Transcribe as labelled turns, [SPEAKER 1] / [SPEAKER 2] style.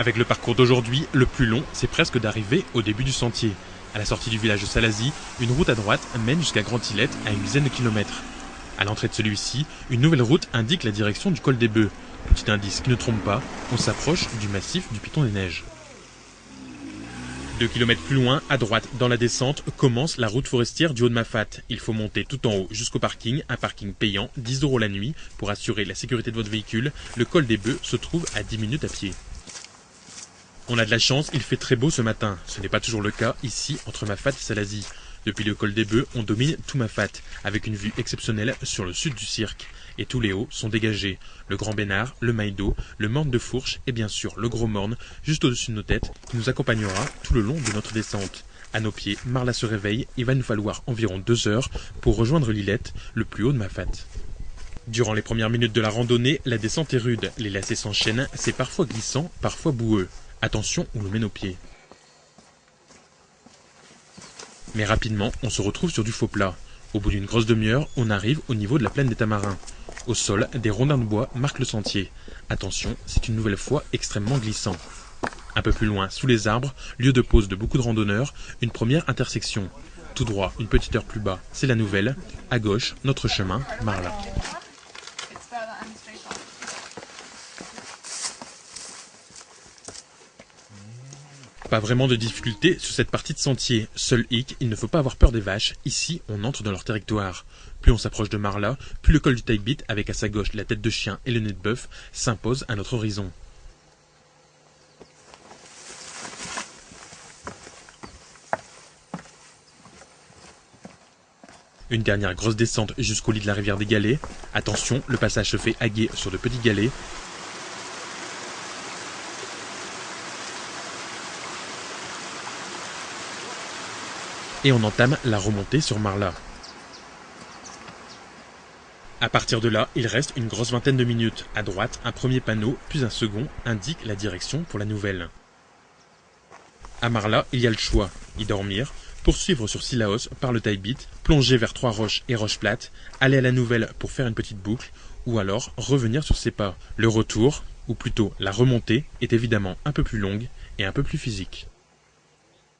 [SPEAKER 1] Avec le parcours d'aujourd'hui, le plus long, c'est presque d'arriver au début du sentier. À la sortie du village de Salazie, une route à droite mène jusqu'à Grand-Hilette à une dizaine de kilomètres. À l'entrée de celui-ci, une nouvelle route indique la direction du col des Bœufs. Petit indice qui ne trompe pas, on s'approche du massif du Piton des Neiges. 2 kilomètres plus loin, à droite, dans la descente, commence la route forestière du Haut-de-Mafate. Il faut monter tout en haut jusqu'au parking, un parking payant, 10 € la nuit. Pour assurer la sécurité de votre véhicule, le col des Bœufs se trouve à 10 minutes à pied. On a de la chance, il fait très beau ce matin. Ce n'est pas toujours le cas ici, entre Mafate et Salazie. Depuis le col des Bœufs, on domine tout Mafate, avec une vue exceptionnelle sur le sud du cirque. Et tous les hauts sont dégagés. Le Grand Bénard, le Mailledot, le Morne de Fourche et bien sûr le Gros Morne, juste au-dessus de nos têtes, qui nous accompagnera tout le long de notre descente. À nos pieds, Marla se réveille, il va nous falloir environ 2 heures pour rejoindre l'Illette, le plus haut de Mafate. Durant les premières minutes de la randonnée, la descente est rude. Les lacets s'enchaînent, c'est parfois glissant, parfois boueux. Attention, on le met nos pieds. Mais rapidement, on se retrouve sur du faux plat. Au bout d'une grosse demi-heure, on arrive au niveau de la plaine des Tamarins. Au sol, des rondins de bois marquent le sentier. Attention, c'est une nouvelle fois extrêmement glissant. Un peu plus loin, sous les arbres, lieu de pause de beaucoup de randonneurs, une première intersection. Tout droit, une petite heure plus bas, c'est la nouvelle. À gauche, notre chemin, Marla. Pas vraiment de difficulté sur cette partie de sentier. Seul hic, il ne faut pas avoir peur des vaches. Ici, on entre dans leur territoire. Plus on s'approche de Marla, plus le col du Tailbit, avec à sa gauche la tête de chien et le nez de bœuf, s'impose à notre horizon. Une dernière grosse descente jusqu'au lit de la rivière des Galets. Attention, le passage se fait à gué sur de petits galets. Et on entame la remontée sur Marla. À partir de là, il reste une grosse vingtaine de minutes. À droite, un premier panneau, puis un second, indique la direction pour la nouvelle. À Marla, il y a le choix. Y dormir, poursuivre sur Sillaos par le Tailbit, plonger vers Trois-Roches et Roche-Plate, aller à la nouvelle pour faire une petite boucle, ou alors revenir sur ses pas. Le retour, ou plutôt la remontée, est évidemment un peu plus longue et un peu plus physique.